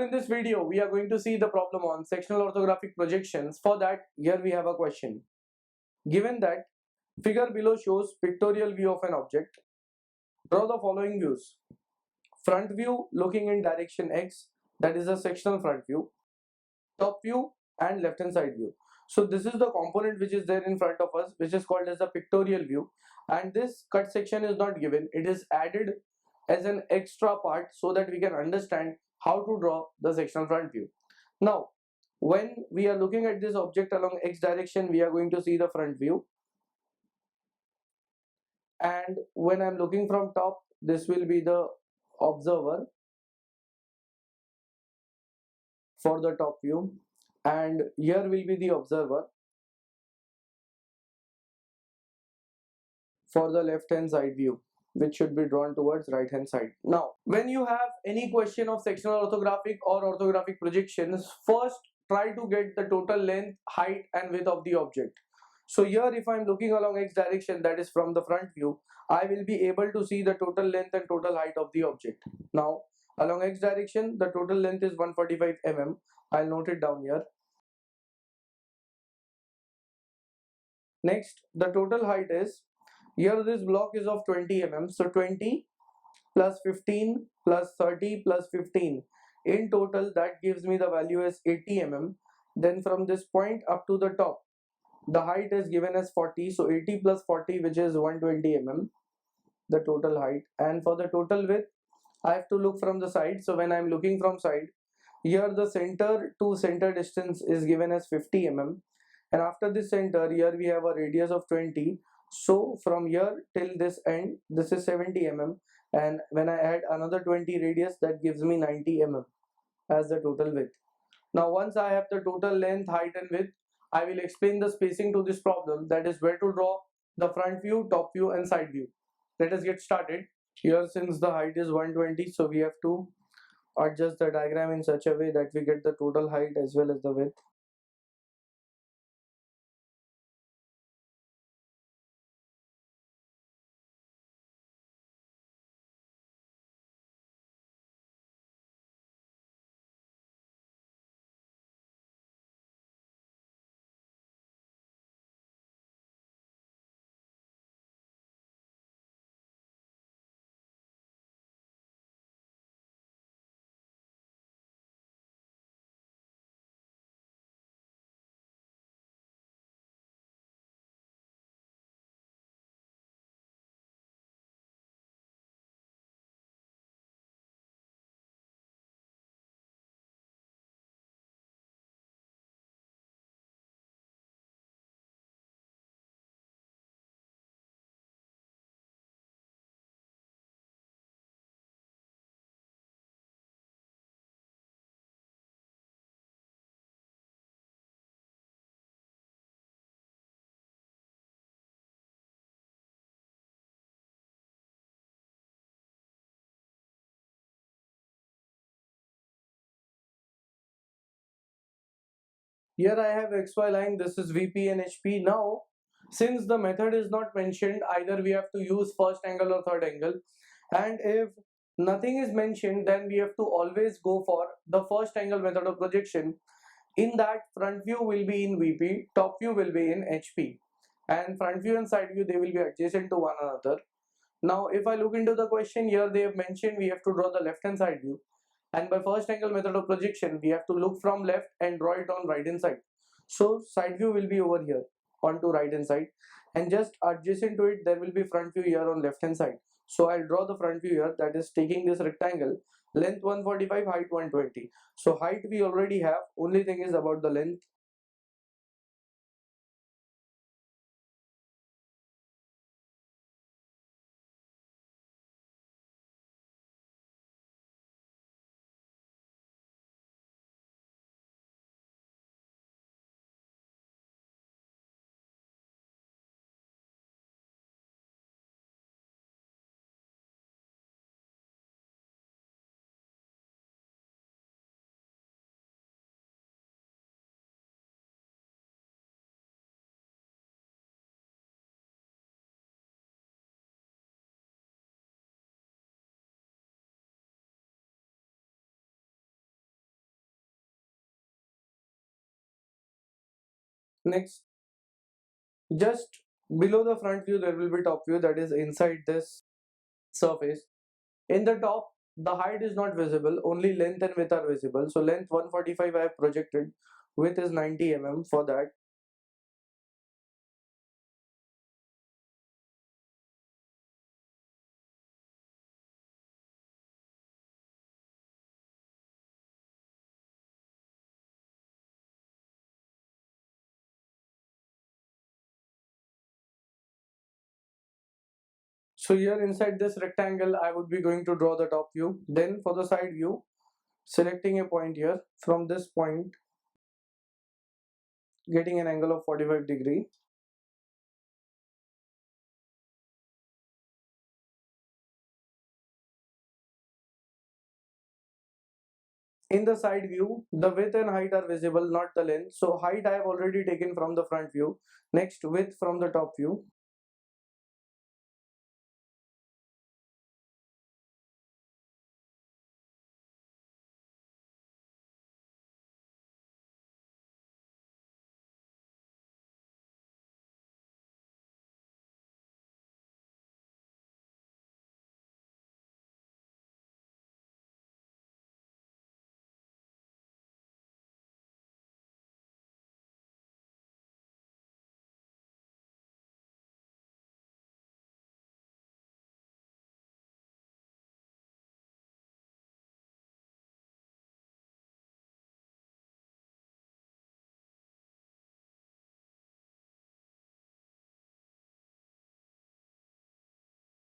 in this video, we are going to see the problem on sectional orthographic projections. For that, here we have a question. Given that figure below shows pictorial view of an object, draw the following views. Front view looking in direction X, that is a sectional front view, top view and left hand side view. So this is the component which is there in front of us, which is called as the pictorial view, and this cut section is not given. It is added as an extra part so that we can understand how to draw the sectional front view. Now, when we are looking at this object along X direction, we are going to see the front view, and when I'm looking from top, this will be the observer for the top view, and here will be the observer for the left hand side view, which should be drawn towards right hand side. Now, when you have any question of sectional orthographic or orthographic projections, first try to get the total length, height and width of the object. So here if I'm looking along X direction, that is from the front view, I will be able to see the total length and total height of the object. Now along X direction, the total length is 145 mm. I'll note it down here. Next, the total height is, here this block is of 20 mm, so 20 plus 15 plus 30 plus 15, in total that gives me the value as 80 mm. Then from this point up to the top, the height is given as 40, so 80 plus 40, which is 120 mm, the total height. And for the total width, I have to look from the side. So when I'm looking from side, here the center to center distance is given as 50 mm, and after this center, here we have a radius of 20. So from here till this end, this is 70 mm, and when I add another 20 radius, that gives me 90 mm as the total width. Now once I have the total length, height and width, I will explain the spacing to this problem, that is where to draw the front view, top view and side view. Let us get started. Here since the height is 120, so we have to adjust the diagram in such a way that we get the total height as well as the width. Here I have XY line, this is VP and HP. Now, since the method is not mentioned, either we have to use first angle or third angle. And if nothing is mentioned, then we have to always go for the first angle method of projection. In that, front view will be in VP, top view will be in HP. And front view and side view, they will be adjacent to one another. Now, if I look into the question here, they have mentioned we have to draw the left hand side view. And by first angle method of projection, we have to look from left and draw it on right hand side. So side view will be over here onto right hand side, and just adjacent to it there will be front view here on left hand side. So I'll draw the front view here, that is taking this rectangle, length 145, height 120. So height we already have, only thing is about the length. Next, just below the front view there will be top view, that is inside this surface. In the top, the height is not visible, only length and width are visible. So length 145 I have projected, width is 90 for that. So here inside this rectangle I would be going to draw the top view. Then for the side view, selecting a point here, from this point getting an angle of 45 degree. In the side view, the width and height are visible, not the length. So height I have already taken from the front view. Next, width from the top view.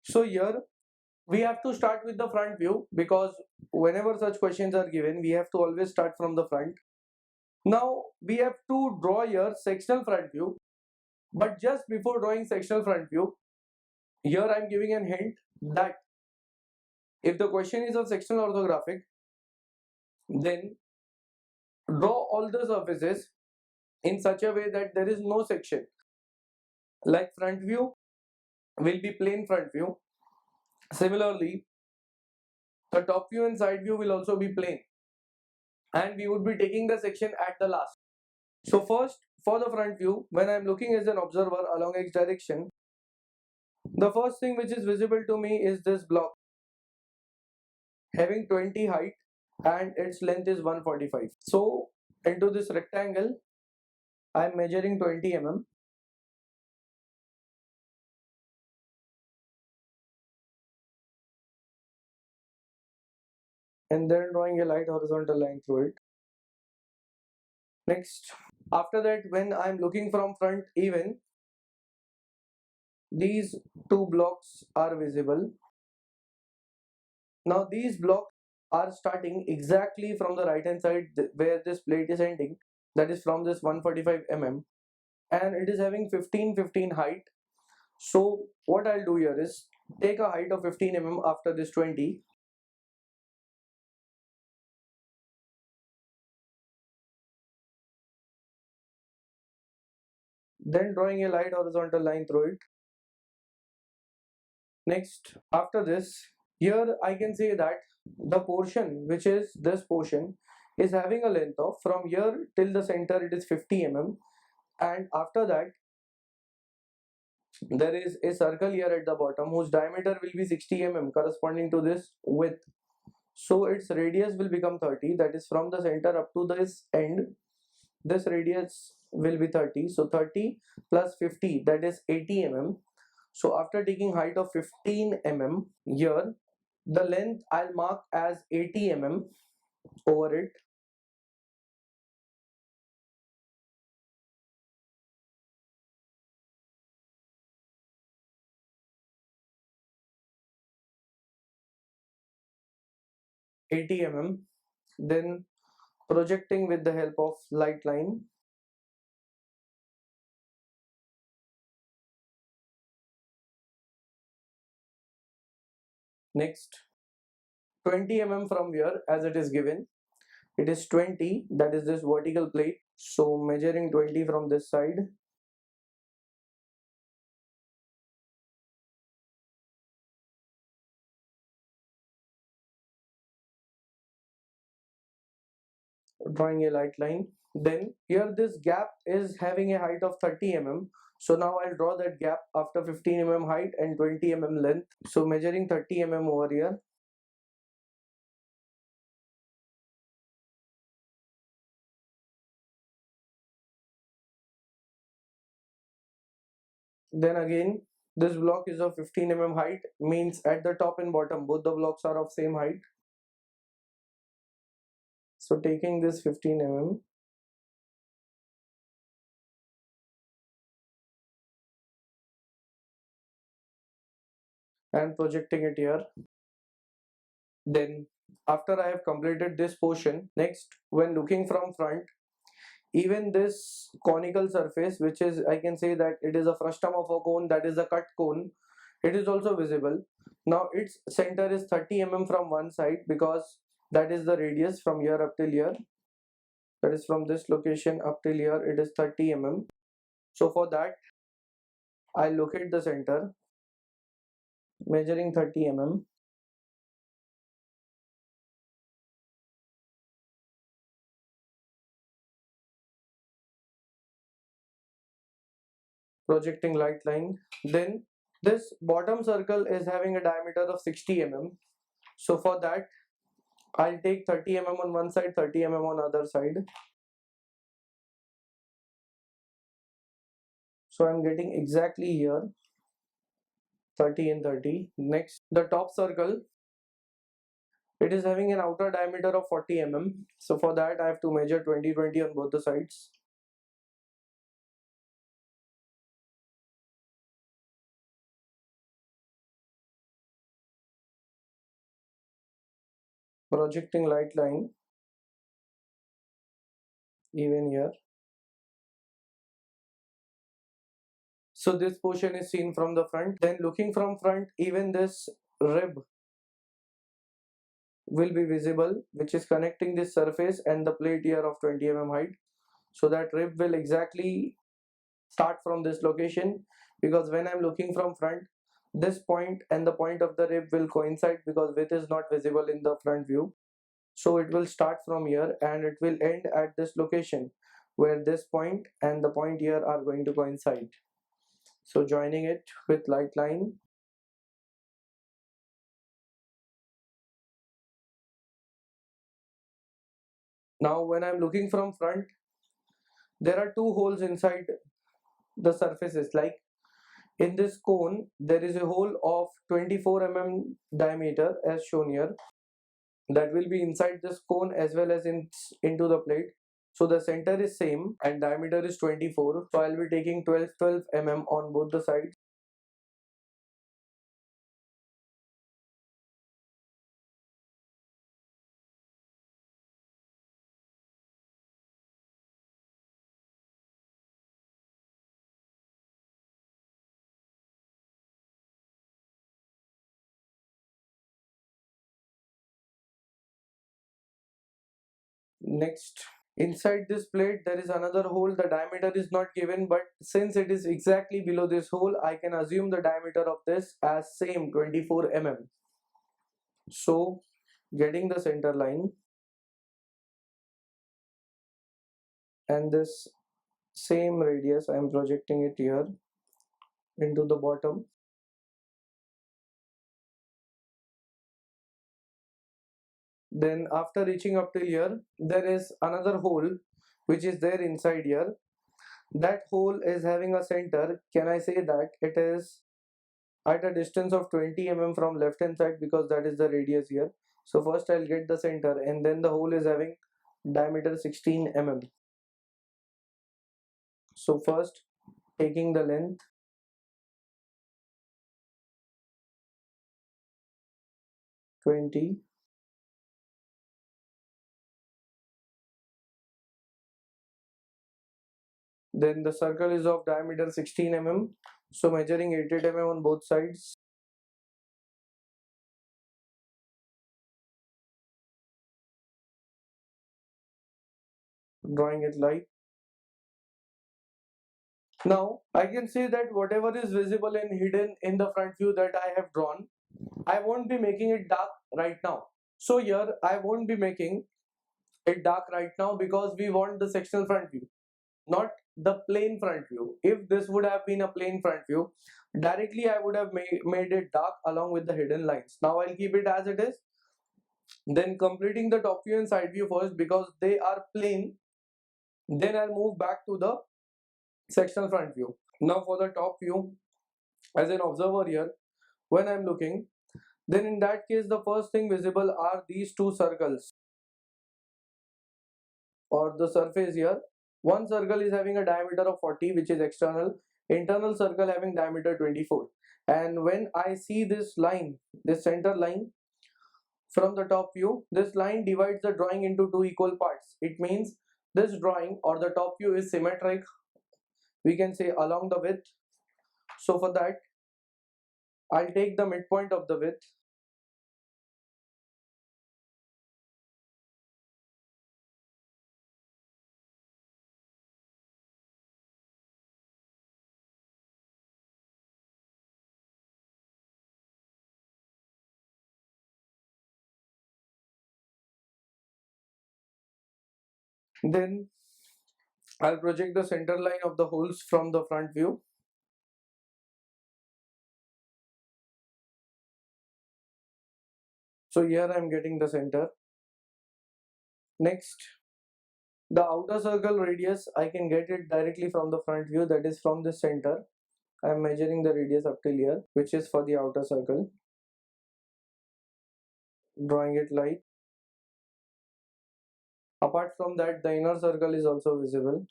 So here we have to start with the front view, because whenever such questions are given, we have to always start from the front. Now we have to draw here sectional front view, but just before drawing sectional front view, here I am giving a hint that if the question is of sectional orthographic, then draw all the surfaces in such a way that there is no section. Like front view will be plain front view. Similarly, the top view and side view will also be plain, and we would be taking the section at the last. So first, for the front view, when I am looking as an observer along x direction, the first thing which is visible to me is this block having 20 height and its length is 145. So into this rectangle, I am measuring 20 and then drawing a light horizontal line through it. Next, after that, when I am looking from front even, these two blocks are visible. Now these blocks are starting exactly from the right hand side where this plate is ending, that is from this 145 and it is having 15 height. So what I'll do here is take a height of 15 after this 20, then drawing a light horizontal line through it. Next, after this, here I can say that the portion which is this portion is having a length of, from here till the center it is 50 and after that there is a circle here at the bottom whose diameter will be 60 corresponding to this width. So its radius will become 30, that is from the center up to this end this radius will be 30. So 30 plus 50, that is 80 So after taking height of 15 here, the length I'll mark as 80 over it. Then projecting with the help of light line. Next, 20 from here, as it is given, it is 20, that is this vertical plate. So measuring 20 from this side. drawing a light line. Then here this gap is having a height of 30 mm. So now I'll draw that gap after 15 mm height and 20 mm length. So measuring 30 mm over here. Then again, this block is of 15 mm height, means at the top and bottom both the blocks are of same height. So taking this 15 mm and projecting it here. Then after I have completed this portion, next when looking from front, even this conical surface, which is, I can say that it is a frustum of a cone, that is a cut cone, it is also visible. Now its center is 30 mm from one side, because that is the radius from here up till here, that is from this location up till here it is 30 mm. So for that I locate the center, measuring 30 mm, projecting light line. Then this bottom circle is having a diameter of 60 mm. So for that I'll take 30 mm on one side, 30 mm on other side. So I'm getting exactly here 30 and 30. Next, the top circle, it is having an outer diameter of 40 mm. So for that I have to measure 20 20 on both the sides. Projecting light line even here. So this portion is seen from the front. Then looking from front, even this rib will be visible, which is connecting this surface and the plate here of 20 mm height. So that rib will exactly start from this location, because when I'm looking from front, this point and the point of the rib will coincide, because width is not visible in the front view. So it will start from here and it will end at this location, where this point and the point here are going to coincide. So joining it with light line. Now when I'm looking from front, there are two holes inside the surfaces. Like in this cone, there is a hole of 24 mm diameter as shown here, that will be inside this cone as well as into the plate. So the center is same and diameter is 24. So I'll be taking 12 mm on both the sides. Next, inside this plate there is another hole. The diameter is not given, but since it is exactly below this hole, I can assume the diameter of this as same 24 mm. So getting the center line and this same radius, I am projecting it here into the bottom. Then after reaching up till here, there is another hole which is there inside here. That hole is having a center. Can I say that it is at a distance of 20 mm from left hand side, because that is the radius here. So first I'll get the center, and then the hole is having diameter 16 mm. So first taking the length, 20, then the circle is of diameter 16 mm. So measuring 88 mm on both sides. Drawing it light. Now I can say that whatever is visible and hidden in the front view that I have drawn, I won't be making it dark right now. So here I won't be making it dark right now because we want the sectional front view, not the plain front view. If this would have been a plain front view, directly I would have made it dark along with the hidden lines. Now I'll keep it as it is. Then completing the top view and side view first because they are plain. Then I'll move back to the sectional front view. Now for the top view, as an observer here, when I'm looking, then in that case the first thing visible are these two circles or the surface here. One circle is having a diameter of 40, which is external, internal circle having diameter 24. And when I see this line, this center line from the top view, this line divides the drawing into two equal parts. It means this drawing or the top view is symmetric, we can say, along the width. So for that, I'll take the midpoint of the width. Then I'll project the center line of the holes from the front view. So here I'm getting the center. Next, the outer circle radius, I can get it directly from the front view, that is from the center. I'm measuring the radius up till here, which is for the outer circle. Drawing it light. Apart from that, the inner circle is also visible.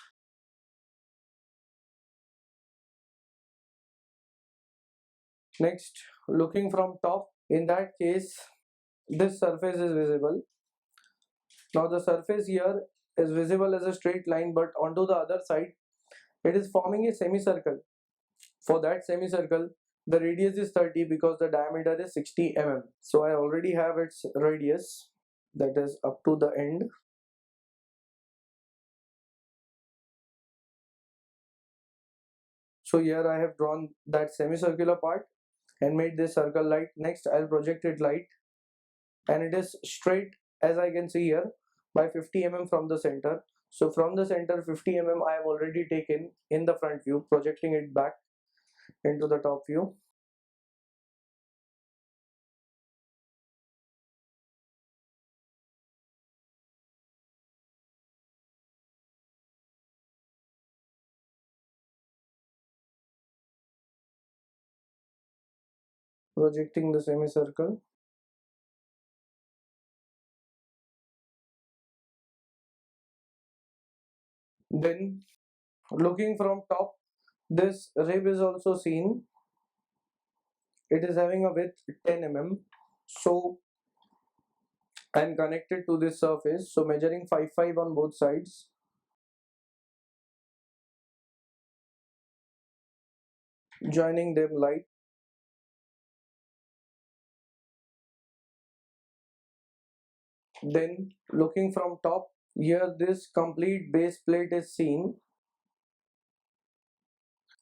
Next, looking from top, in that case, this surface is visible. Now the surface here is visible as a straight line, but onto the other side, it is forming a semicircle. For that semicircle, the radius is 30 because the diameter is 60 mm. So I already have its radius, that is up to the end. So here I have drawn that semicircular part and made this circle light. Next I'll project it light, and it is straight, as I can see here, by 50 mm from the center. So from the center 50 mm I have already taken in the front view, projecting it back into the top view. Projecting the semicircle. Then looking from top, this rib is also seen. It is having a width 10 mm. So I am connected to this surface. So measuring 5 on both sides. Joining them light. Then looking from top, here this complete base plate is seen.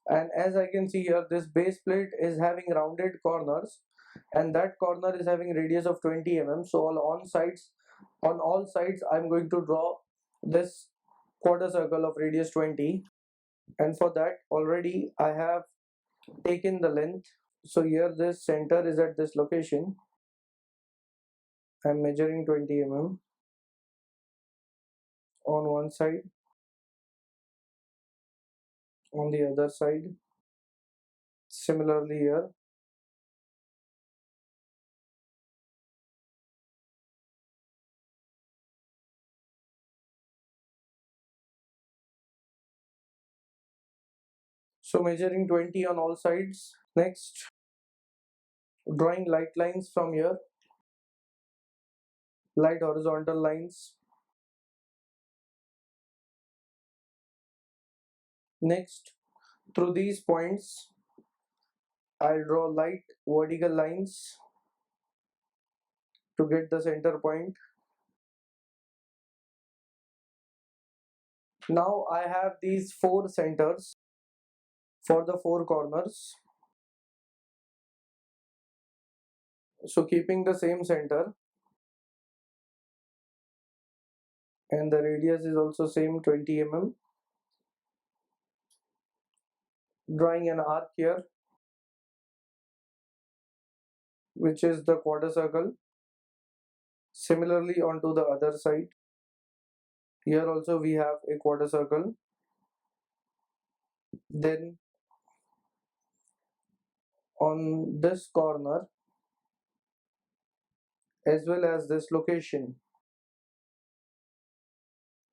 And as I can see here, this base plate is having rounded corners, and that corner is having radius of 20 mm. So on all sides I'm going to draw this quarter circle of radius 20, and for that already I have taken the length. So here this center is at this location. I'm measuring 20 mm on one side, on the other side similarly here. So measuring 20 on all sides. Next, drawing light lines from here, light horizontal lines. Next, through these points I'll draw light vertical lines to get the center point. Now I have these four centers for the four corners. So keeping the same center, and the radius is also same 20 mm. Drawing an arc here, which is the quarter circle. Similarly onto the other side, here also we have a quarter circle. Then on this corner as well as this location.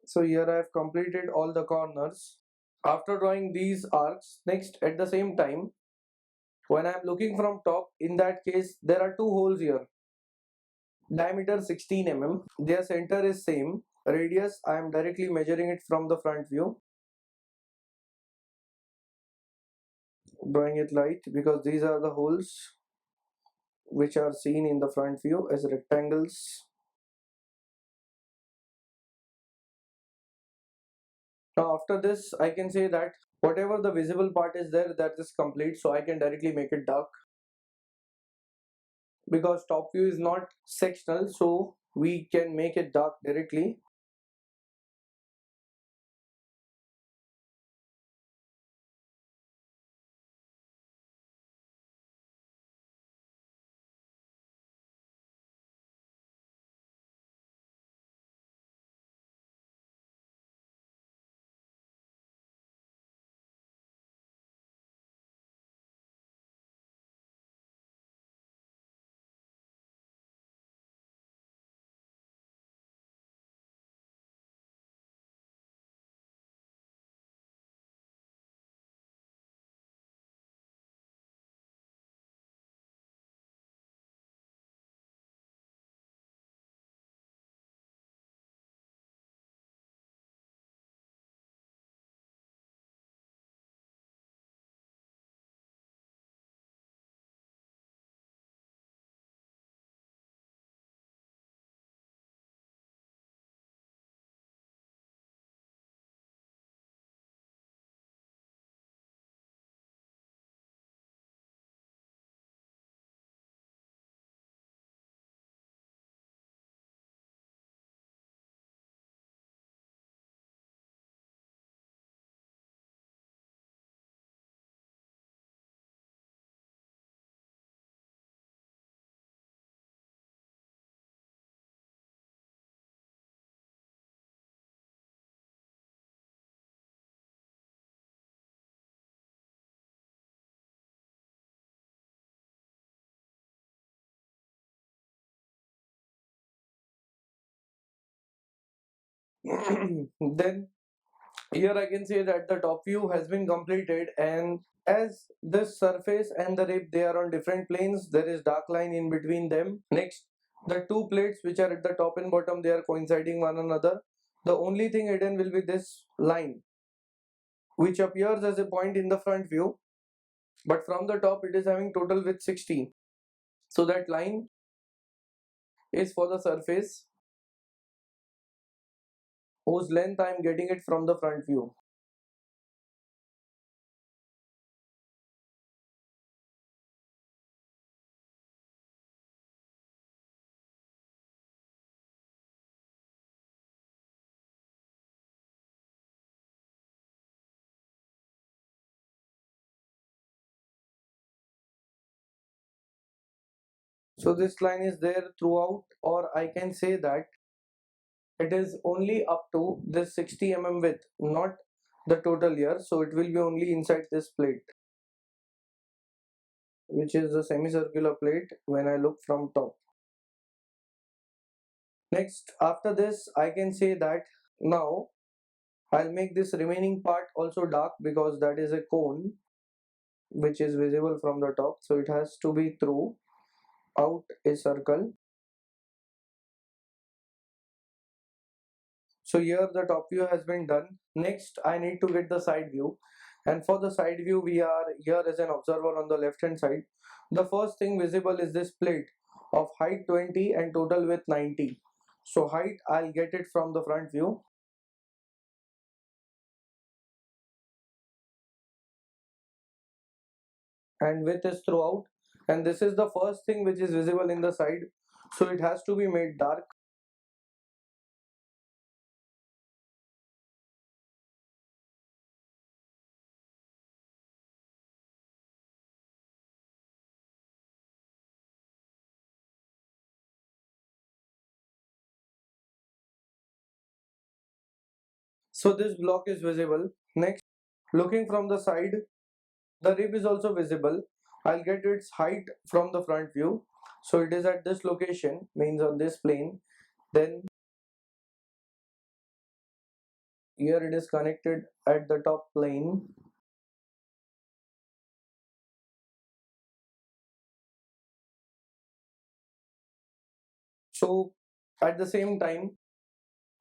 So here I have completed all the corners. After drawing these arcs, next at the same time, when I am looking from top, in that case there are two holes here. Diameter 16 mm, their center is same. Radius I am directly measuring it from the front view. Drawing it light because these are the holes which are seen in the front view as rectangles. Now after this I can say that whatever the visible part is there, that is complete, so I can directly make it dark. Because top view is not sectional, so we can make it dark directly. Then here I can say that the top view has been completed, and as this surface and the rib, they are on different planes, there is dark line in between them. Next, the two plates which are at the top and bottom, they are coinciding one another. The only thing hidden will be this line which appears as a point in the front view, but from the top it is having total width 60. So that line is for the surface whose length I am getting it from the front view. So this line is there throughout, or I can say that it is only up to this 60 mm width, not the total here. So it will be only inside this plate, which is the semicircular plate when I look from top. Next, after this, I can say that now I'll make this remaining part also dark because that is a cone which is visible from the top. So it has to be through out a circle. So here the top view has been done. Next, I need to get the side view. And for the side view, we are here as an observer on the left hand side. The first thing visible is this plate of height 20 and total width 90. So height, I'll get it from the front view. And width is throughout. And this is the first thing which is visible in the side. So it has to be made dark. So this block is visible. Next, looking from the side, the rib is also visible. I'll get its height from the front view. So it is at this location, means on this plane. Then here it is connected at the top plane. So at the same time,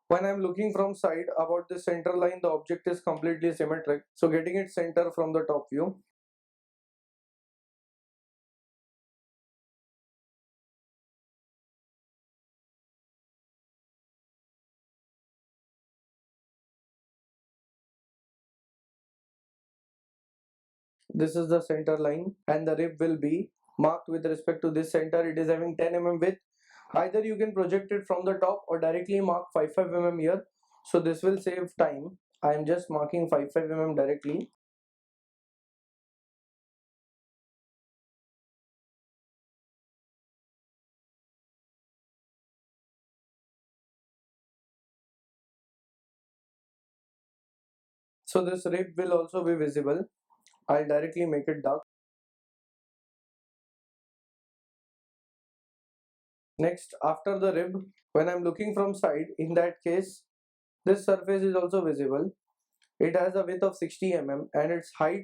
when I'm looking from side about the center line, the object is completely symmetric. So getting its center from the top view. This is the center line and the rib will be marked with respect to this center. It is having 10 mm width. Either you can project it from the top or directly mark 55 mm here. So this will save time. I am just marking 55 mm directly. So this rib will also be visible. I'll directly make it dark. Next, after the rib, when I'm looking from side, in that case, this surface is also visible. It has a width of 60 mm and its height,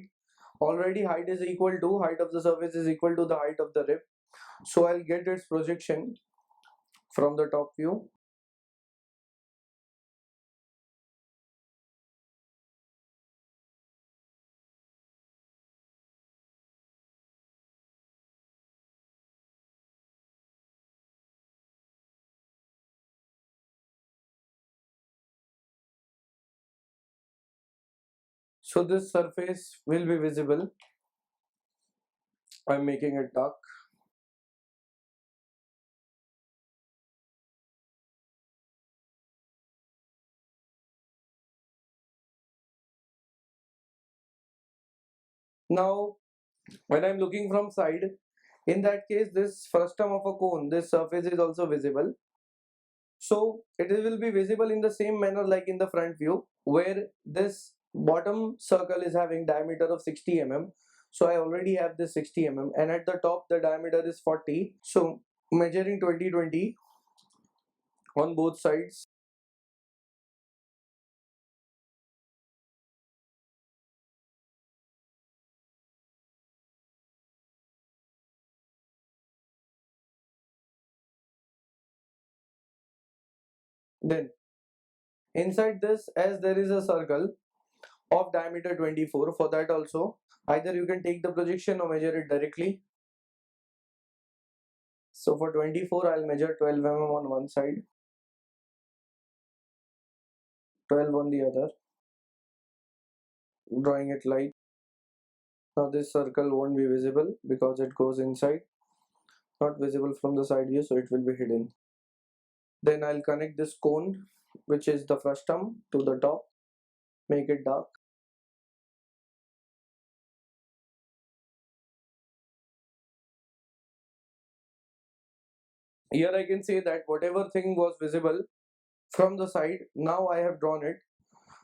already height is equal to, height of the surface is equal to the height of the rib. So I'll get its projection from the top view. So this surface will be visible. I'm making it dark. Now, when I'm looking from side, in that case, this frustum of a cone, this surface is also visible. So it will be visible in the same manner like in the front view, where this bottom circle is having diameter of 60 mm. So I already have this 60 mm, and at the top the diameter is 40. So measuring 20-20 on both sides. Then inside this, as there is a circle of diameter 24, for that also either you can take the projection or measure it directly. So for 24 I'll measure 12 mm on one side, 12 on the other, drawing it light. Now this circle won't be visible because it goes inside, not visible from the side view, so it will be hidden. Then I'll connect this cone, which is the frustum, to the top, make it dark. Here I can say that whatever thing was visible from the side, now I have drawn it.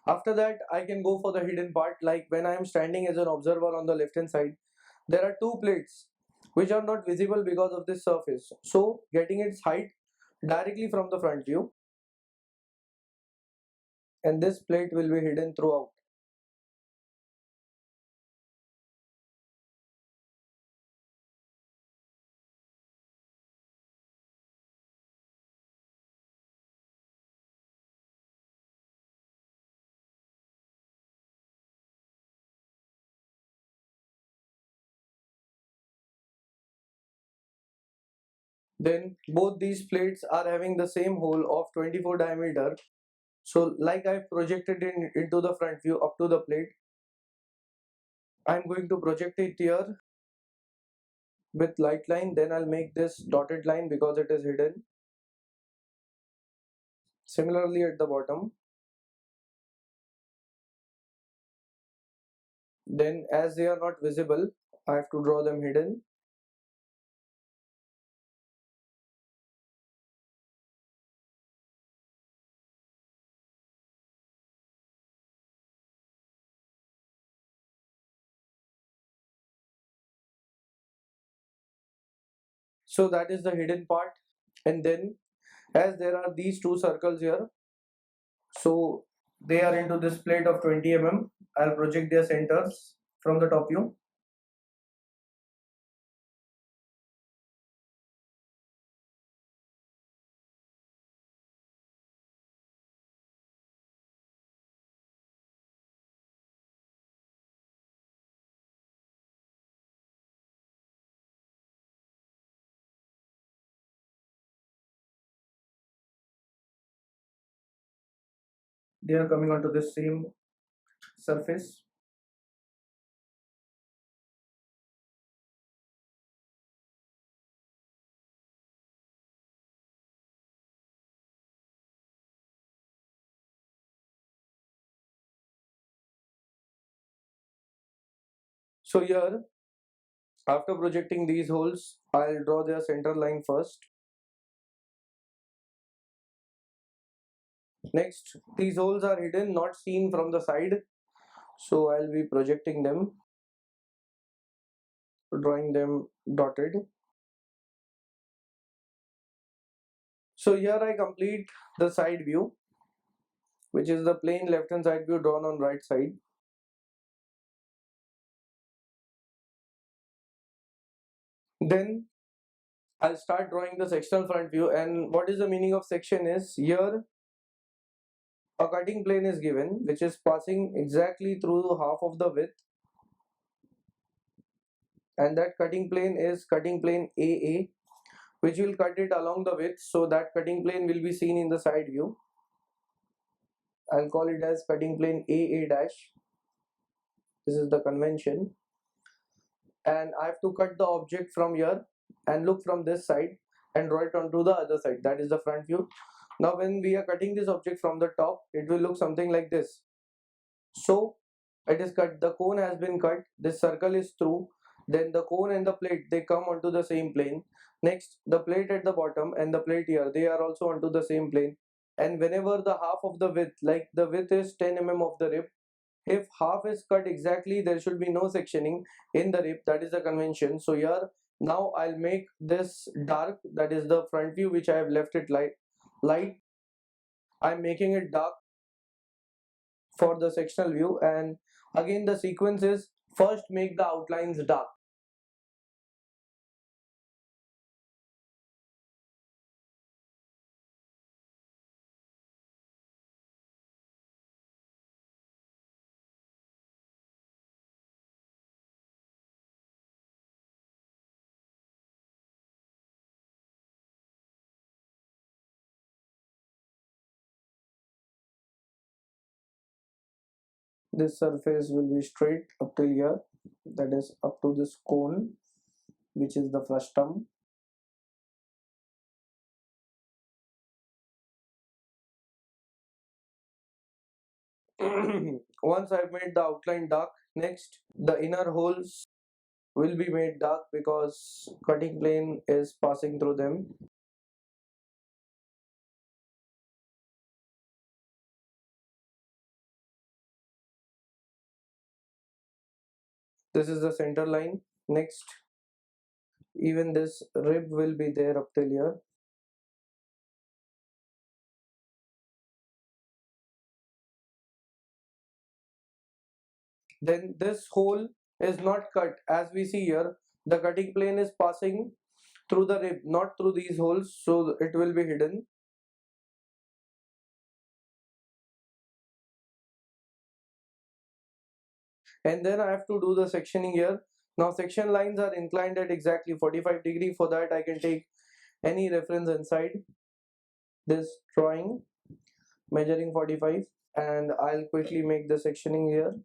After that, I can go for the hidden part, like when I am standing as an observer on the left hand side, there are two plates which are not visible because of this surface. So getting its height directly from the front view, and this plate will be hidden throughout. Then both these plates are having the same hole of 24 diameter. So like I projected into the front view up to the plate, I'm going to project it here with light line. Then I'll make this dotted line because it is hidden. Similarly at the bottom. Then as they are not visible, I have to draw them hidden. So that is the hidden part. And then as there are these two circles here, so they are into this plate of 20 mm. I'll project their centers from the top view. They are coming onto the same surface. So here, after projecting these holes, I'll draw their center line first. Next, these holes are hidden, not seen from the side. So I'll be projecting them, drawing them dotted. So here I complete the side view, which is the plain left hand side view drawn on right side. Then I'll start drawing the sectional front view. And what is the meaning of section is, here a cutting plane is given which is passing exactly through half of the width, and that cutting plane is cutting plane AA, which will cut it along the width, so that cutting plane will be seen in the side view. I'll call it as cutting plane AA dash. This is the convention. And I have to cut the object from here and look from this side and draw it onto the other side, that is the front view. Now when we are cutting this object from the top, it will look something like this. So it is cut, the cone has been cut, this circle is through, then the cone and the plate, they come onto the same plane. Next, the plate at the bottom and the plate here, they are also onto the same plane. And whenever the half of the width, like the width is 10 mm of the rib, if half is cut exactly, there should be no sectioning in the rib, that is the convention. So here, now I'll make this dark, that is the front view which I have left it light. I'm making it dark for the sectional view, and again the sequence is, first make the outlines dark. This surface will be straight up till here, that is up to this cone which is the frustum. Once I've made the outline dark, next the inner holes will be made dark because cutting plane is passing through them. This is the center line. Next, even this rib will be there up till here. Then this hole is not cut, as we see here. The cutting plane is passing through the rib, not through these holes, so it will be hidden. And then I have to do the sectioning here. Now section lines are inclined at exactly 45 degree. For that I can take any reference inside this drawing measuring 45, and I'll quickly make the sectioning here.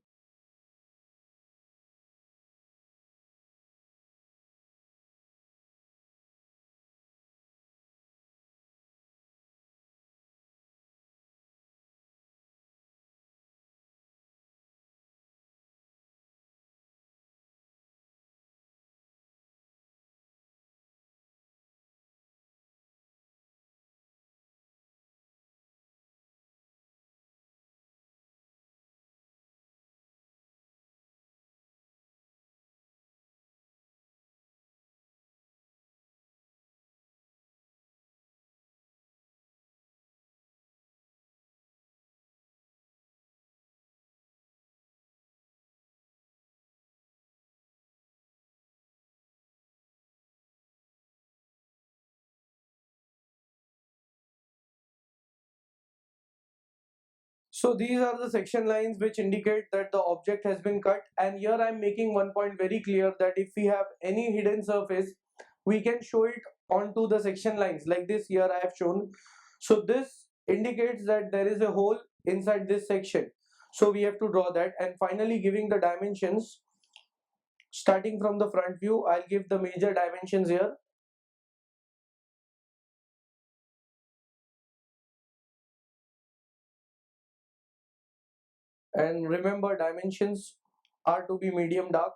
So these are the section lines which indicate that the object has been cut, and here I am making one point very clear, that if we have any hidden surface, we can show it onto the section lines like this. Here I have shown. So this indicates that there is a hole inside this section. So we have to draw that, and finally giving the dimensions. Starting from the front view, I'll give the major dimensions here. And remember, dimensions are to be medium dark.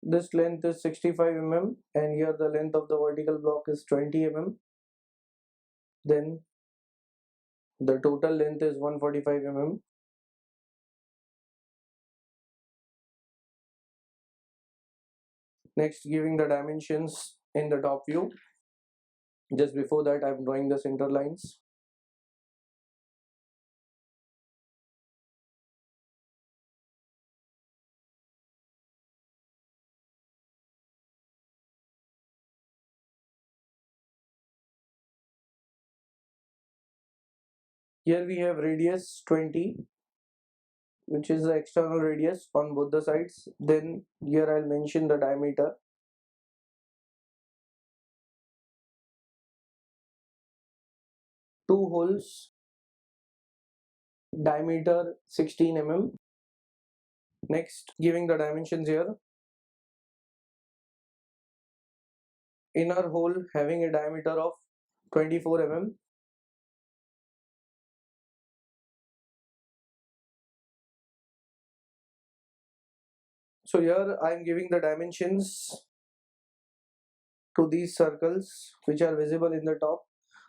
This length is 65 mm, and here the length of the vertical block is 20 mm. Then the total length is 145 mm. Next, giving the dimensions in the top view. Just before that, I'm drawing the center lines. Here we have radius 20, which is the external radius on both the sides. Then here I'll mention the diameter. Two holes, diameter 16 mm. Next, giving the dimensions here. Inner hole having a diameter of 24 mm. So here I am giving the dimensions to these circles which are visible in the top.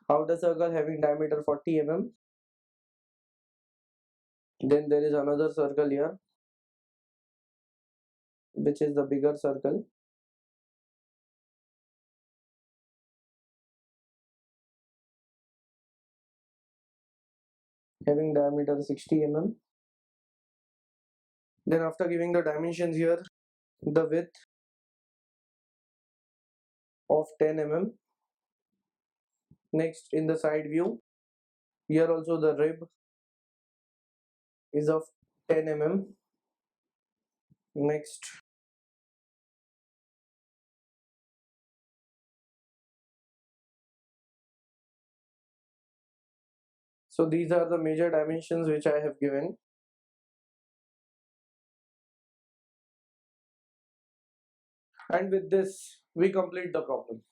Outer circle having diameter 40 mm. Then there is another circle here, which is the bigger circle, having diameter 60 mm. Then after giving the dimensions here, the width of 10 mm. Next, in the side view, here also the rib is of 10 mm. Next, so these are the major dimensions which I have given. And with this, we complete the problem.